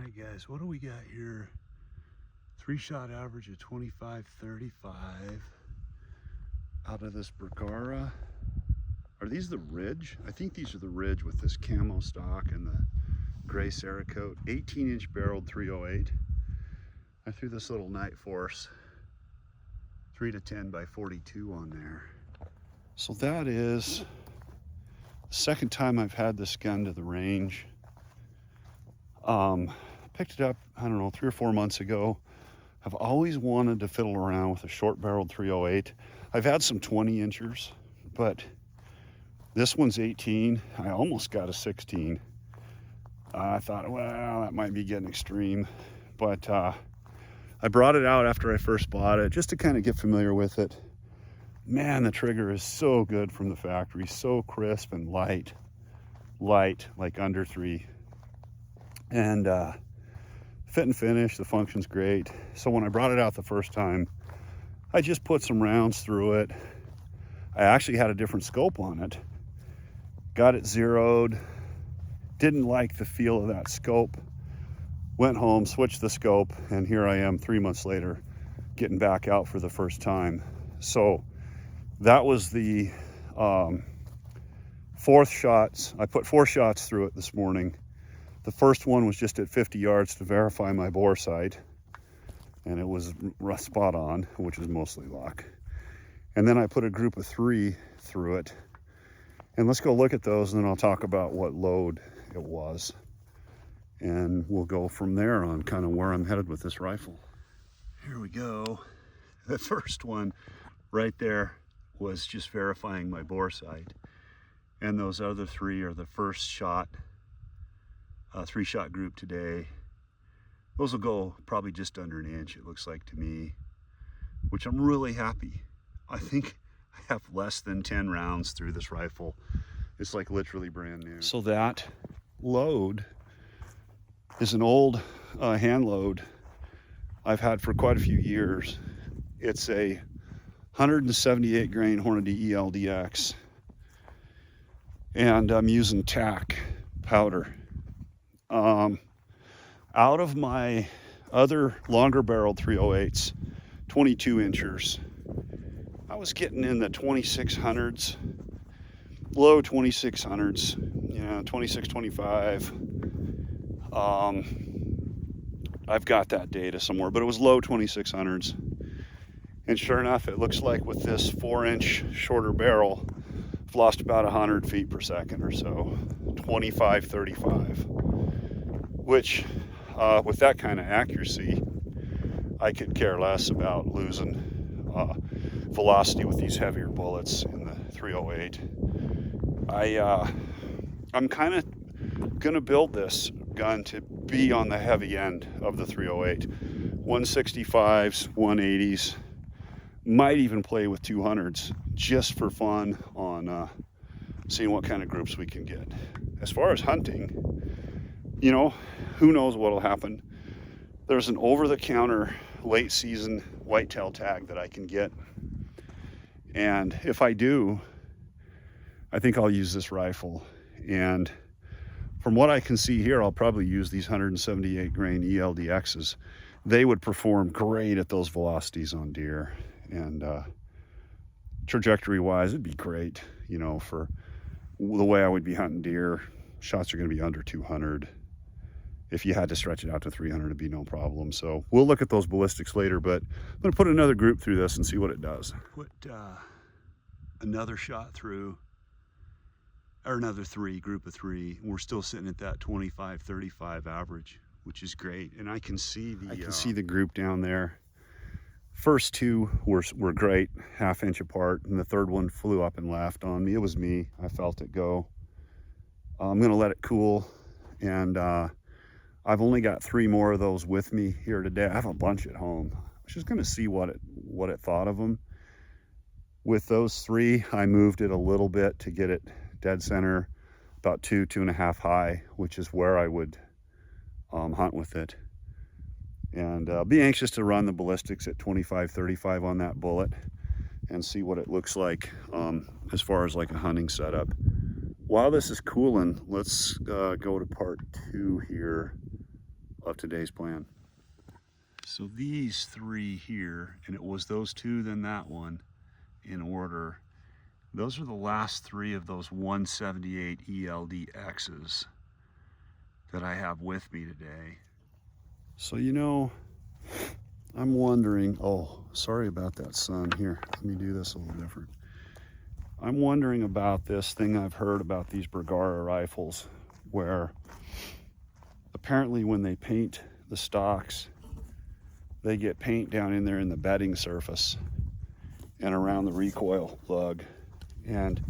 right, guys, what do we got here? 3-shot average of 25.35 out of this Bergara. Are these the Ridge? I think these are the Ridge with this camo stock and the gray Cerakote. 18-inch barreled 308. I threw this little Night Force 3-10 by 42 on there. So that is the second time I've had this gun to the range. Picked it up, I don't know, 3 or 4 months ago. I've always wanted to fiddle around with a short barreled 308. I've had some 20-inchers, but this one's 18. I almost got a 16. I thought, well, that might be getting extreme, but I brought it out after I first bought it just to kind of get familiar with it. Man, the trigger is so good from the factory, so crisp and light, like under 3. And fit and finish, the function's great. So when I brought it out the first time, I just put some rounds through it. I actually had a different scope on it. Got it zeroed, didn't like the feel of that scope. Went home, switched the scope, and here I am 3 months later, getting back out for the first time. So that was the 4th shots. I put 4 shots through it this morning. The first one was just at 50 yards to verify my bore sight, and it was spot on, which is mostly luck. And then I put a group of 3 through it. And let's go look at those, and then I'll talk about what load it was. And we'll go from there on kind of where I'm headed with this rifle. Here we go. The first one right there was just verifying my bore sight. And those other 3 are the first shot, 3-shot group today. Those will go probably just under 1 inch, it looks like to me, which I'm really happy. I think I have less than 10 rounds through this rifle. It's like literally brand new. So that load is an old hand load I've had for quite a few years. It's a 178 grain Hornady ELDX, and I'm using tack powder. Out of my other longer barreled 308s, 22 inchers, I was getting in the 2600s, low 2600s, 26, 25. I've got that data somewhere, but it was low 2600s. And sure enough, it looks like with this 4-inch shorter barrel, I've lost about 100 feet per second or so, 25, 35, which with that kind of accuracy, I could care less about losing velocity with these heavier bullets in the 308. I'm kind of gonna build this gun to be on the heavy end of the 308. 165s, 180s, might even play with 200s just for fun on seeing what kind of groups we can get. As far as hunting, who knows what'll happen. There's an over-the-counter late season whitetail tag that I can get, and if I do, I think I'll use this rifle. And from what I can see here, I'll probably use these 178 grain ELDXs. They would perform great at those velocities on deer, and trajectory wise it'd be great, for the way I would be hunting deer. Shots are going to be under 200. If you had to stretch it out to 300, it'd be no problem. So we'll look at those ballistics later, but I'm going to put another group through this and see what it does. Put another shot through, or another 3, group of 3. We're still sitting at that 25, 35 average, which is great. And I can see the group down there. First 2 were great, 1/2 inch apart, and the third one flew up and laughed on me. It was me. I felt it go. I'm going to let it cool, and I've only got 3 more of those with me here today. I have a bunch at home. I was just going to see what it thought of them. With those 3, I moved it a little bit to get it dead center, about 2.5 high, which is where I would hunt with it. And I'll be anxious to run the ballistics at 25, 35 on that bullet and see what it looks like as far as like a hunting setup. While this is cooling, let's go to part 2 here of today's plan. So these three here, and it was those two, then that one in order. Those are the last three of those 178 ELDXs that I have with me today. So, you know, I'm wondering, oh, sorry about that, son. Here, let me do this a little different. I'm wondering about this thing I've heard about these Bergara rifles, where apparently when they paint the stocks, they get paint down in there in the bedding surface and around the recoil lug. And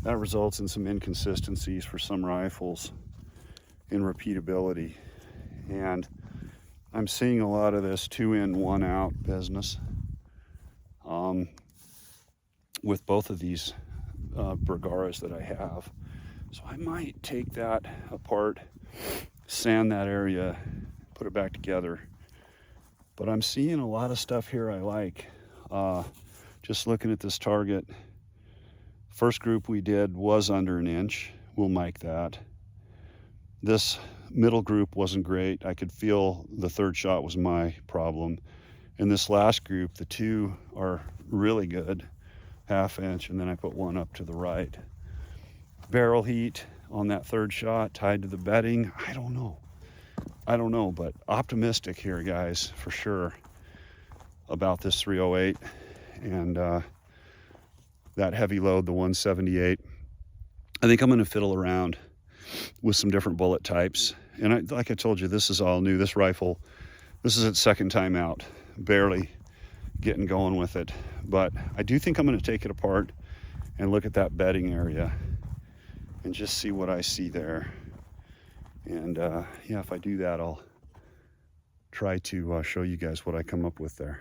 that results in some inconsistencies for some rifles in repeatability. And I'm seeing a lot of this 2 in, 1 out business with both of these Bergaras that I have. So I might take that apart, sand that area, put it back together. But I'm seeing a lot of stuff here I like. Just looking at this target, first group we did was under 1 inch. We'll mic that. This middle group wasn't great. I could feel the third shot was my problem. In this last group, the two are really good, 1/2 inch, and then I put one up to the right. Barrel heat on that third shot tied to the bedding, I don't know, but optimistic here, guys, for sure, about this 308 and that heavy load, the 178. I think I'm going to fiddle around with some different bullet types. And like I told you, this is all new. This rifle, this is its second time out, barely getting going with it. But I do think I'm going to take it apart and look at that bedding area and just see what I see there. And yeah, if I do that, I'll try to show you guys what I come up with there.